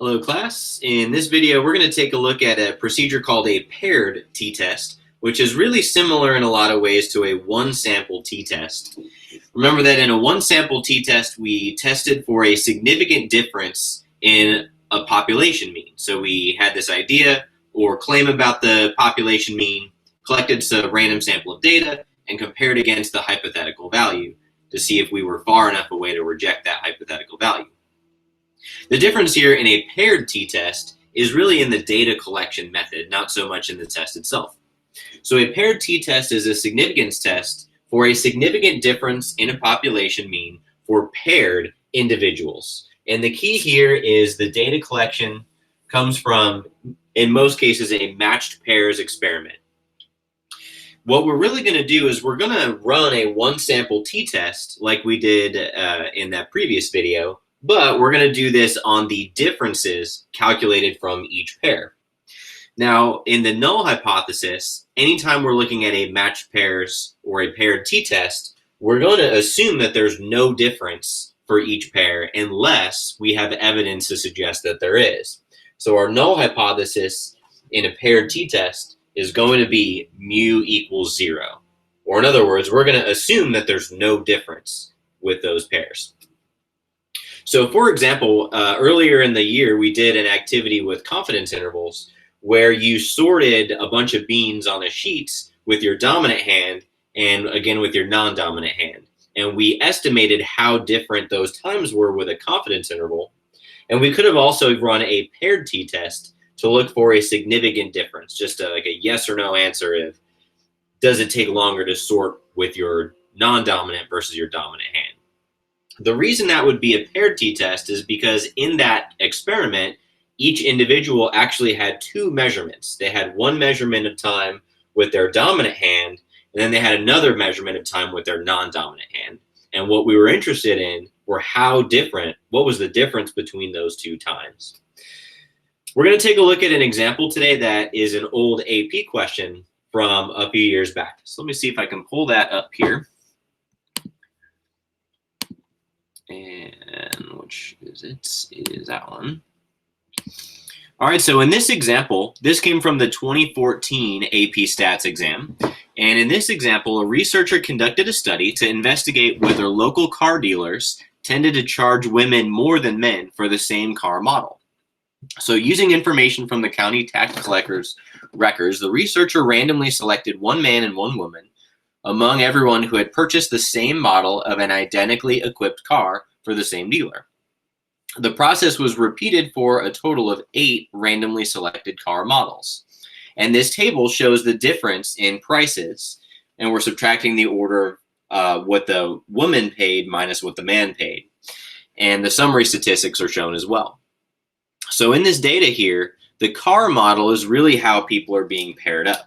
Hello class. In this video we're going to take a look at a procedure called a paired t-test, which is really similar in a lot of ways to a one-sample t-test. Remember that in a one-sample t-test we tested for a significant difference in a population mean. So we had this idea or claim about the population mean, collected a random sample of data, and compared against the hypothetical value to see if we were far enough away to reject that hypothetical value. The difference here in a paired t-test is really in the data collection method, not so much in the test itself. So a paired t-test is a significance test for a significant difference in a population mean for paired individuals. And the key here is the data collection comes from, in most cases, a matched pairs experiment. What we're really going to do is we're going to run a one-sample t-test like we did in that previous video, but we're going to do this on the differences calculated from each pair. Now, in the null hypothesis, anytime we're looking at a matched pairs or a paired t-test, we're going to assume that there's no difference for each pair unless we have evidence to suggest that there is. So our null hypothesis in a paired t-test is going to be mu equals 0. Or in other words, we're going to assume that there's no difference with those pairs. So for example, earlier in the year, we did an activity with confidence intervals where you sorted a bunch of beans on a sheet with your dominant hand and again with your non-dominant hand. And we estimated how different those times were with a confidence interval. And we could have also run a paired t-test to look for a significant difference, just like a yes or no answer of, does it take longer to sort with your non-dominant versus your dominant hand? The reason that would be a paired t-test is because in that experiment, each individual actually had two measurements. They had one measurement of time with their dominant hand, and then they had another measurement of time with their non-dominant hand. And what we were interested in were what was the difference between those two times. We're going to take a look at an example today that is an old AP question from a few years back. So let me see if I can pull that up here. And which is it? It is that one. All right, so in this example, this came from the 2014 AP Stats exam. And in this example, a researcher conducted a study to investigate whether local car dealers tended to charge women more than men for the same car model. So using information from the county tax collector's records, the researcher randomly selected one man and one woman among everyone who had purchased the same model of an identically equipped car for the same dealer. The process was repeated for a total of 8 randomly selected car models. And this table shows the difference in prices. And we're subtracting the order of what the woman paid minus what the man paid. And the summary statistics are shown as well. So in this data here, the car model is really how people are being paired up.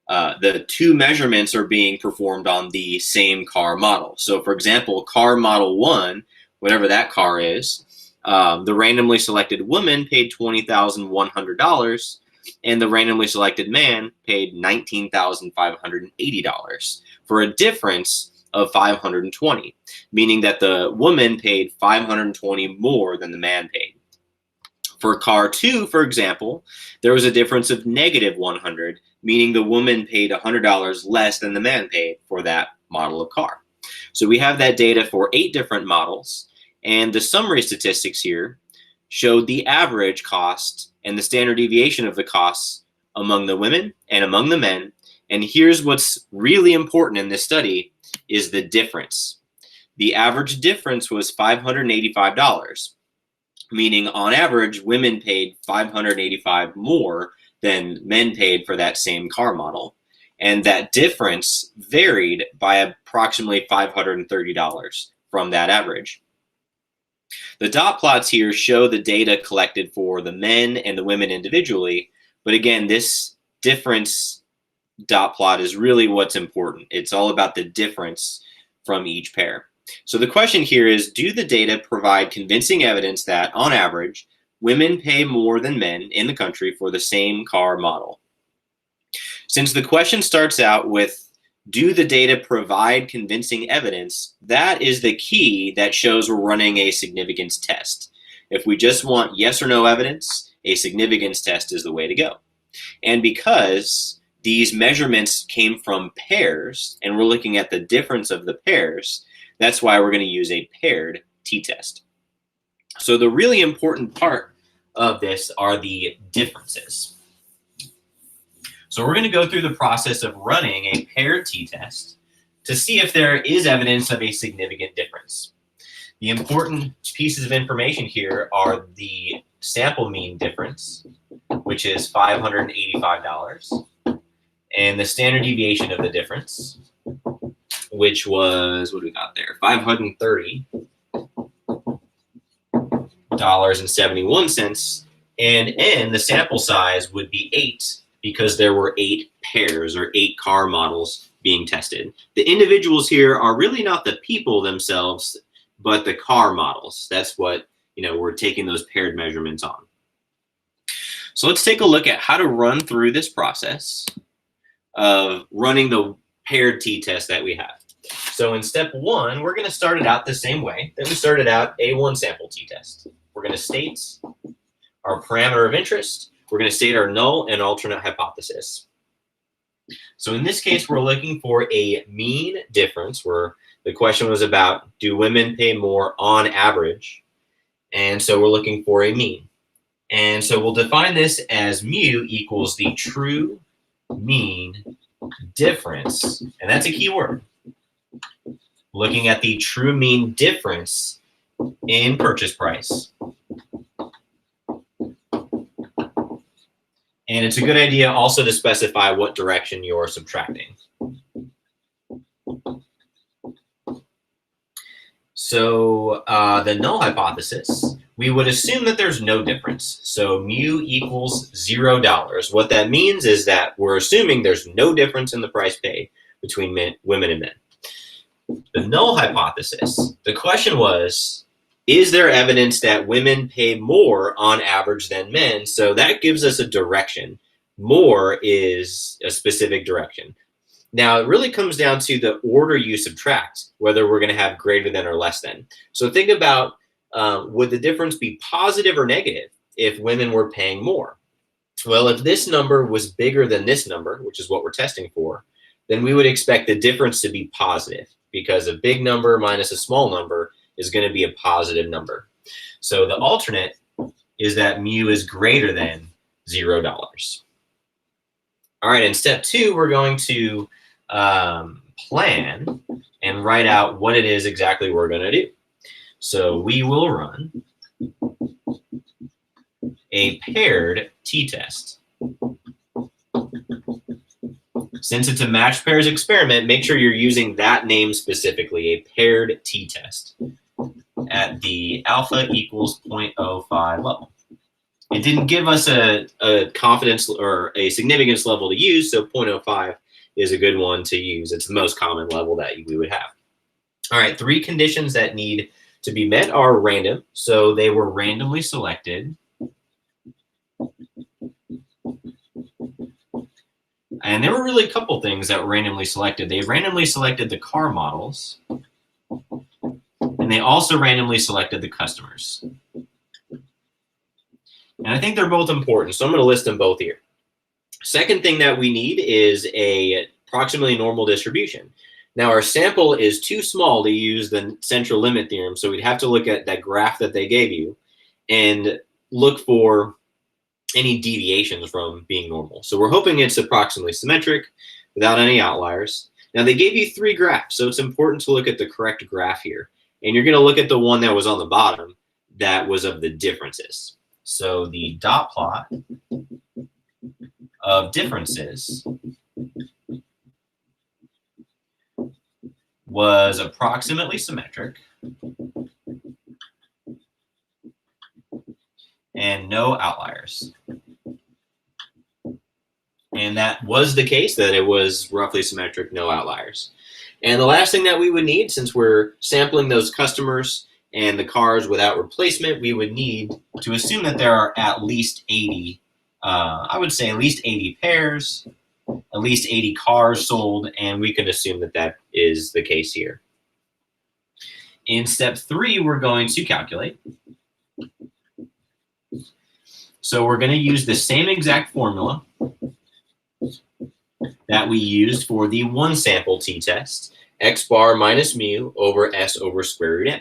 The two measurements are being performed on the same car model. So for example, car model 1, whatever that car is, the randomly selected woman paid $20,100 and the randomly selected man paid $19,580 for a difference of 520, meaning that the woman paid 520 more than the man paid. For car 2, for example, there was a difference of negative 100, meaning the woman paid $100 less than the man paid for that model of car. So we have that data for 8 different models, and the summary statistics here showed the average cost and the standard deviation of the costs among the women and among the men. And here's what's really important in this study is the difference. The average difference was $585. Meaning on average, women paid $585 more than men paid for that same car model. And that difference varied by approximately $530 from that average. The dot plots here show the data collected for the men and the women individually. But again, this difference dot plot is really what's important. It's all about the difference from each pair. So the question here is, do the data provide convincing evidence that, on average, women pay more than men in the country for the same car model? Since the question starts out with, do the data provide convincing evidence, that is the key that shows we're running a significance test. If we just want yes or no evidence, a significance test is the way to go. And because these measurements came from pairs, and we're looking at the difference of the pairs, that's why we're going to use a paired t-test. So the really important part of this are the differences. So we're going to go through the process of running a paired t-test to see if there is evidence of a significant difference. The important pieces of information here are the sample mean difference, which is $585, and the standard deviation of the difference, which was, what do we got there, $530.71, and N, the sample size, would be 8 because there were 8 pairs or 8 car models being tested. The individuals here are really not the people themselves, but the car models. That's what, we're taking those paired measurements on. So let's take a look at how to run through this process of running the paired t-test that we have. So in step 1, we're going to start it out the same way that we started out a one sample t-test. We're going to state our parameter of interest. We're going to state our null and alternate hypothesis. So in this case, we're looking for a mean difference, where the question was about, do women pay more on average? And so we're looking for a mean. And so we'll define this as mu equals the true mean difference. And that's a key word. Looking at the true mean difference in purchase price. And it's a good idea also to specify what direction you're subtracting. So the null hypothesis, we would assume that there's no difference. So mu equals $0. What that means is that we're assuming there's no difference in the price paid between women and men. The null hypothesis, the question was, is there evidence that women pay more on average than men? So that gives us a direction. More is a specific direction. Now, it really comes down to the order you subtract, whether we're going to have greater than or less than. So think about, would the difference be positive or negative if women were paying more? Well, if this number was bigger than this number, which is what we're testing for, then we would expect the difference to be positive, because a big number minus a small number is going to be a positive number. So the alternate is that mu is greater than $0. All right, in step 2, we're going to plan and write out what it is exactly we're going to do. So we will run a paired t-test. Since it's a matched pairs experiment, make sure you're using that name specifically, a paired t-test, at the alpha equals 0.05 level. It didn't give us a confidence or a significance level to use, so 0.05 is a good one to use. It's the most common level that we would have. All right, 3 conditions that need to be met are random. So they were randomly selected. And there were really a couple things that were randomly selected. They randomly selected the car models, and they also randomly selected the customers. And I think they're both important, so I'm going to list them both here. Second thing that we need is a approximately normal distribution. Now, our sample is too small to use the central limit theorem, so we'd have to look at that graph that they gave you and look for any deviations from being normal. So we're hoping it's approximately symmetric without any outliers. Now, they gave you 3 graphs, so it's important to look at the correct graph here. And you're going to look at the one that was on the bottom that was of the differences. So the dot plot of differences was approximately symmetric and no outliers. And that was the case, that it was roughly symmetric, no outliers. And the last thing that we would need, since we're sampling those customers and the cars without replacement, we would need to assume that there are at least 80, I would say at least 80 pairs, at least 80 cars sold, and we can assume that that is the case here. In step 3, we're going to calculate So we're going to use the same exact formula that we used for the one sample t-test, x bar minus mu over s over square root n.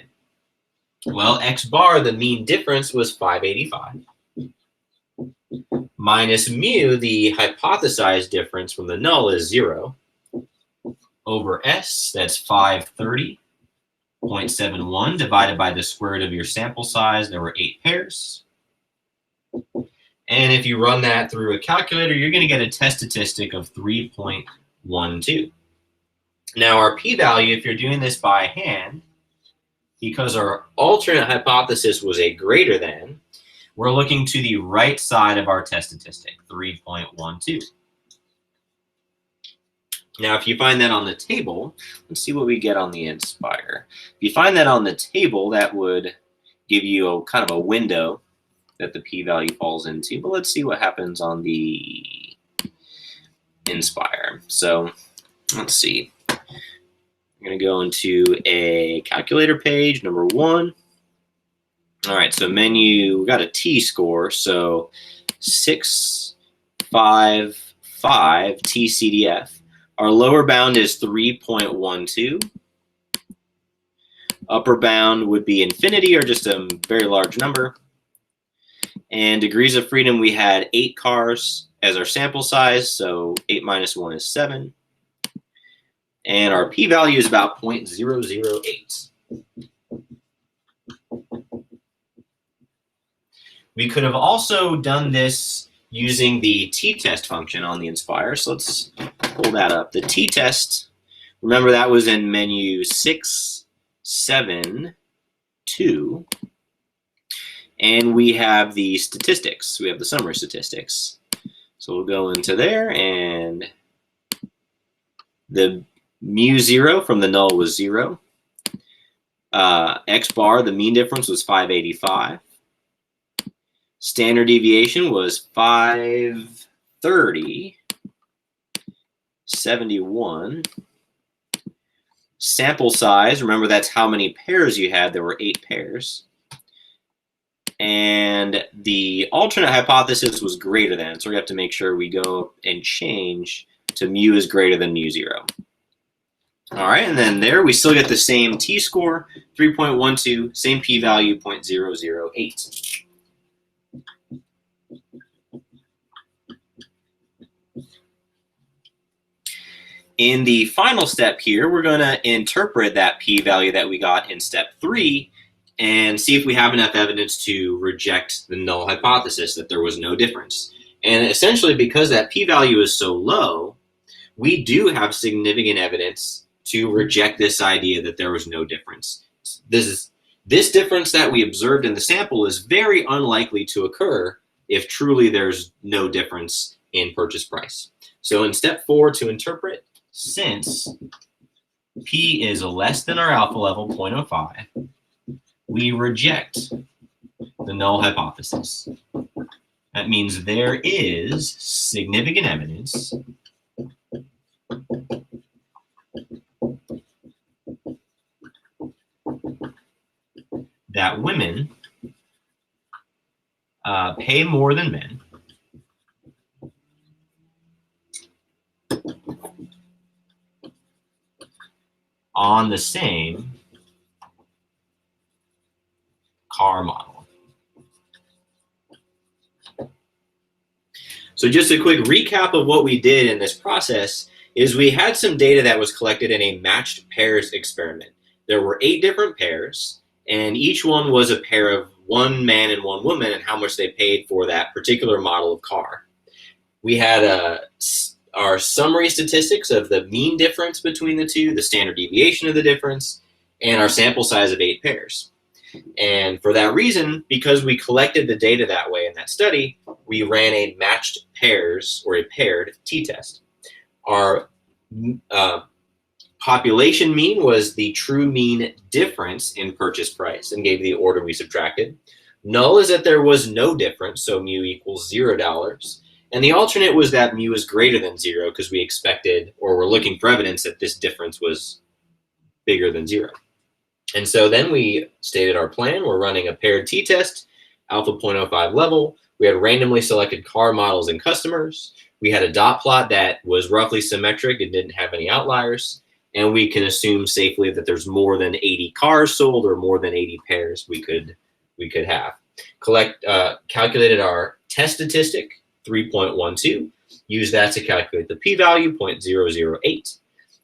Well, x bar, the mean difference, was 585. Minus mu, the hypothesized difference from the null, is 0. Over s, that's 530.71 divided by the square root of your sample size. There were 8 pairs. And if you run that through a calculator, you're going to get a test statistic of 3.12. Now, our p-value, if you're doing this by hand, because our alternate hypothesis was a greater than, we're looking to the right side of our test statistic, 3.12. Now, if you find that on the table, let's see what we get on the Inspire. If you find that on the table, that would give you a kind of a window that the p-value falls into. But let's see what happens on the Inspire. So let's see. I'm going to go into a calculator page, number 1. All right, so menu, we got a t-score, so 655 t-CDF. Our lower bound is 3.12. Upper bound would be infinity, or just a very large number. And degrees of freedom, we had 8 cars as our sample size, so 8 minus 1 is 7. And our p-value is about 0.008. We could have also done this using the t-test function on the Inspire. So let's pull that up. The t-test, remember that was in menu 6, 7, 2. And we have the statistics. We have the summary statistics. So we'll go into there, and the mu 0 from the null was 0. X bar, the mean difference, was 585. Standard deviation was 530.71. Sample size, remember that's how many pairs you had. There were 8 pairs. And the alternate hypothesis was greater than, so we have to make sure we go and change to mu is greater than mu 0. All right, and then there we still get the same t-score, 3.12, same p-value, 0.008. In the final step here, we're going to interpret that p-value that we got in step 3 and see if we have enough evidence to reject the null hypothesis that there was no difference. And essentially, because that p-value is so low, we do have significant evidence to reject this idea that there was no difference. This difference that we observed in the sample is very unlikely to occur if truly there's no difference in purchase price. So in step 4, to interpret, since p is less than our alpha level, 0.05, we reject the null hypothesis. That means there is significant evidence that women pay more than men on the same car model. So just a quick recap of what we did in this process is we had some data that was collected in a matched pairs experiment. There were 8 different pairs, and each one was a pair of one man and one woman and how much they paid for that particular model of car. We had our summary statistics of the mean difference between the two, the standard deviation of the difference, and our sample size of 8 pairs. And for that reason, because we collected the data that way in that study, we ran a matched pairs or a paired t-test. Our population mean was the true mean difference in purchase price and gave the order we subtracted. Null is that there was no difference, so mu equals $0. And the alternate was that mu is greater than 0 because we expected or were looking for evidence that this difference was bigger than 0. And so then we stated our plan. We're running a paired t-test, alpha 0.05 level. We had randomly selected car models and customers. We had a dot plot that was roughly symmetric and didn't have any outliers. And we can assume safely that there's more than 80 cars sold or more than 80 pairs we could have. Calculated our test statistic, 3.12, use that to calculate the p-value, 0.008,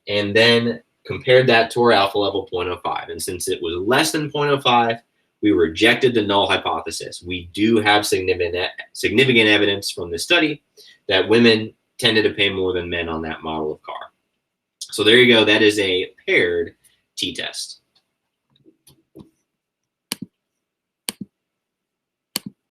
and then compared that to our alpha level, 0.05. And since it was less than 0.05, we rejected the null hypothesis. We do have significant evidence from this study that women tended to pay more than men on that model of car. So there you go. That is a paired t-test.